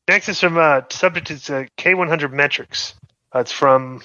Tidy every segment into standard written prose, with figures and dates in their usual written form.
Next is from subject is K100 metrics. It's from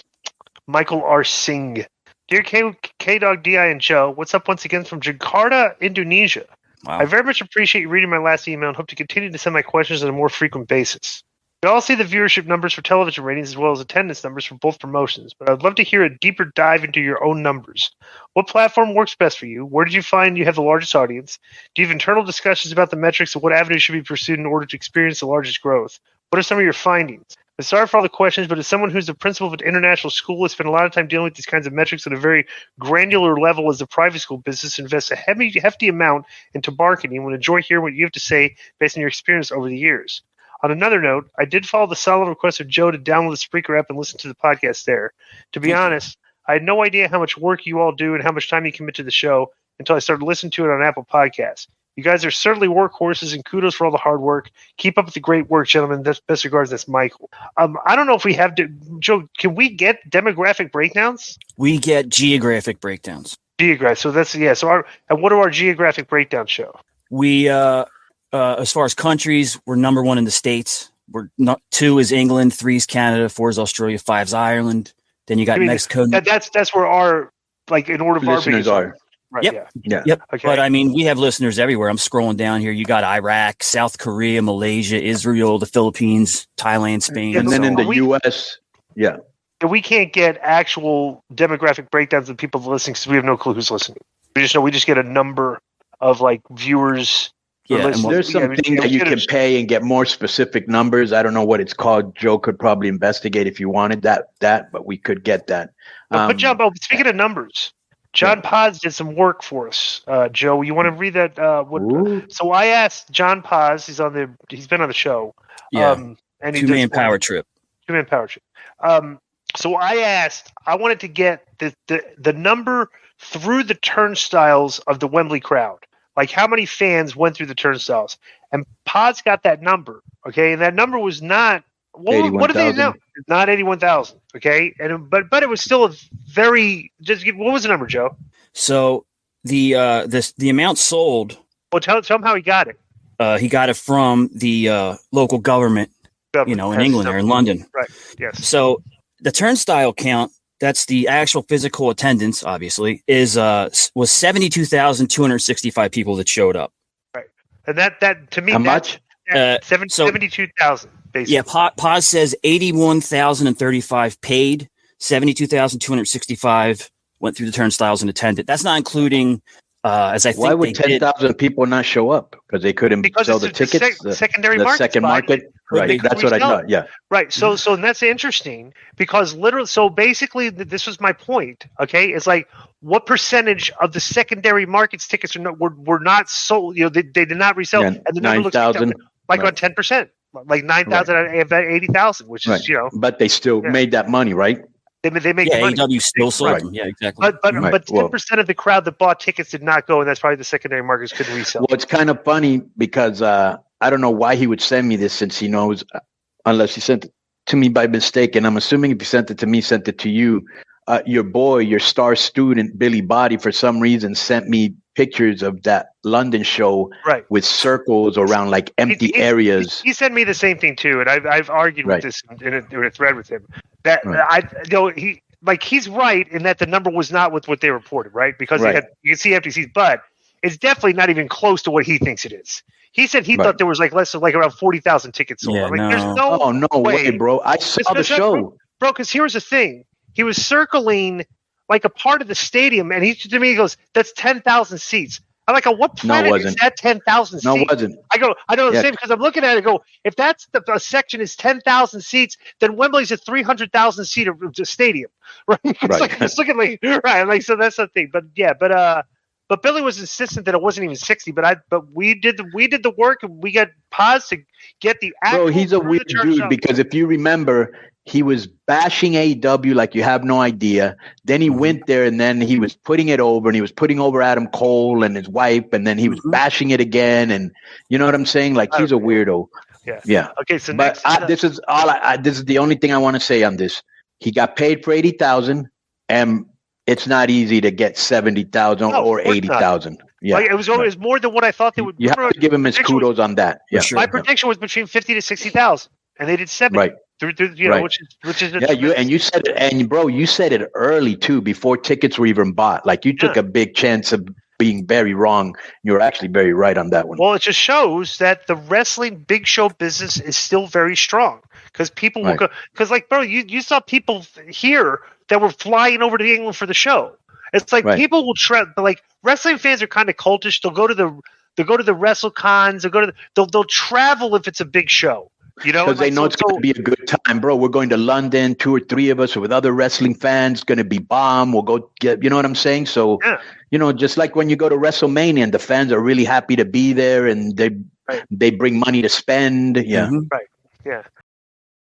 Michael R. Singh. Dear K-Dog, D.I., and Joe, what's up once again from Jakarta, Indonesia. Wow. I very much appreciate you reading my last email and hope to continue to send my questions on a more frequent basis. We all see the viewership numbers for television ratings as well as attendance numbers for both promotions, but I'd love to hear a deeper dive into your own numbers. What platform works best for you? Where did you find you have the largest audience? Do you have internal discussions about the metrics and what avenues should be pursued in order to experience the largest growth? What are some of your findings? I'm sorry for all the questions, but as someone who's the principal of an international school, I spent a lot of time dealing with these kinds of metrics at a very granular level as the private school business invests a hefty amount into marketing and would enjoy hearing what you have to say based on your experience over the years. On another note, I did follow the solid request of Joe to download the Spreaker app and listen to the podcast there. To be honest, I had no idea how much work you all do and how much time you commit to the show until I started listening to it on Apple Podcasts. You guys are certainly workhorses, and kudos for all the hard work. Keep up with the great work, gentlemen. Best regards, that's Michael. I don't know if we have to, Joe, can we get demographic breakdowns? We get geographic breakdowns. So that's, yeah. So and what do our geographic breakdowns show? We, as far as countries, we're number 1 in the States. We're not 2 is England, 3 is Canada, 4 is Australia, 5 is Ireland. Then you got Mexico. That's where our, like, in order of our listeners are. Right, yep. Yeah. Yep. Okay. But I mean, we have listeners everywhere. I'm scrolling down here. You got Iraq, South Korea, Malaysia, Israel, the Philippines, Thailand, Spain. And then in the U.S., yeah. We can't get actual demographic breakdowns of people listening because we have no clue who's listening. We just get a number of like viewers. Yeah, and there's something that you can pay and get more specific numbers. I don't know what it's called. Joe could probably investigate if you wanted that, but we could get that. But John, speaking of numbers, John Paz did some work for us. Joe, you want to read that? So I asked John Paz. He's been on the show. Yeah. And Two-man power trip. So I wanted to get the number through the turnstiles of the Wembley crowd. Like how many fans went through the turnstiles. And Paz got that number. Okay. And that number was not, what did they know? Not 81,000. Okay. But it was still a very, what was the number, Joe? So the amount sold. Well, tell him how he got it. He got it from the local government, in England or in London. Right. Yes. So the turnstile count, that's the actual physical attendance, obviously, was 72,265 people that showed up. Right. And that to me, how much? 72,000, basically. Yeah, Paz says 81,035 paid, 72,265 went through the turnstiles and attended. That's not including, as I think. Why would 10,000 people not show up? Because they couldn't sell the tickets? Secondary the market. Second market? Right, that's what I thought, yeah. Right, so and that's interesting because literally, so basically this was my point, okay? It's like what percentage of the secondary markets tickets were not sold, they did not resell. Yeah, and the number 9,000. Like on 10%, like 9,000 out of 80,000, which is, But they still made that money, right? They make money. AEW still sold them. Yeah, exactly. But 10% of the crowd that bought tickets did not go, and that's probably the secondary markets couldn't resell. Well, it's kind of funny because I don't know why he would send me this since he knows, unless he sent it to me by mistake. And I'm assuming if he sent it to me, sent it to you. Your star student, Billy Body, for some reason sent me pictures of that London show with circles around like empty areas. He sent me the same thing too. And I've argued with this in a thread with him. That he's right in that the number was not with what they reported, right? Because you can see empty seats, but it's definitely not even close to what he thinks it is. He said he thought there was like less than like around 40,000 tickets sold. Yeah, there's no way, bro. I saw the show. Bro, because here's the thing. He was circling like a part of the stadium, and he goes, that's 10,000 seats. I'm like, on what planet is that 10,000 seats? No, it wasn't. I know the same because I'm looking at it and go, if that's the section is 10,000 seats, then Wembley's a 300,000 seat stadium. Right? It's looking like, right. Like, so that's the thing. But Billy was insistent that it wasn't even 60, but we did the work and we got Paz to get the actual. Bro, he's a weird dude because if you remember, he was bashing AEW like you have no idea. Then he went there and then he was putting it over and he was putting over Adam Cole and his wife and then he was bashing it again. And you know what I'm saying? Like he's a weirdo. Yeah. Okay. So this is the only thing I want to say on this. He got paid for 80,000 and it's not easy to get 70,000 or 80,000. Yeah, like, it was more than what I thought they would. You have to give him his kudos on that. Yeah, sure. My prediction was between 50 to 60,000, and they did 70. Right. Which is you said it, and bro, you said it early too, before tickets were even bought. Like you took a big chance of being very wrong. You were actually very right on that one. Well, it just shows that the wrestling big show business is still very strong because people will go. Because, like, bro, you saw people here that were flying over to England for the show. It's like people will like wrestling fans are kind of cultish. They'll go to the WrestleCons. They'll travel if it's a big show. Because they know it's going to be a good time, bro. We're going to London, 2 or 3 of us with other wrestling fans. Going to be bomb. We'll go get, you know what I'm saying? So, just like when you go to WrestleMania, and the fans are really happy to be there, and they bring money to spend. Yeah, right. Yeah.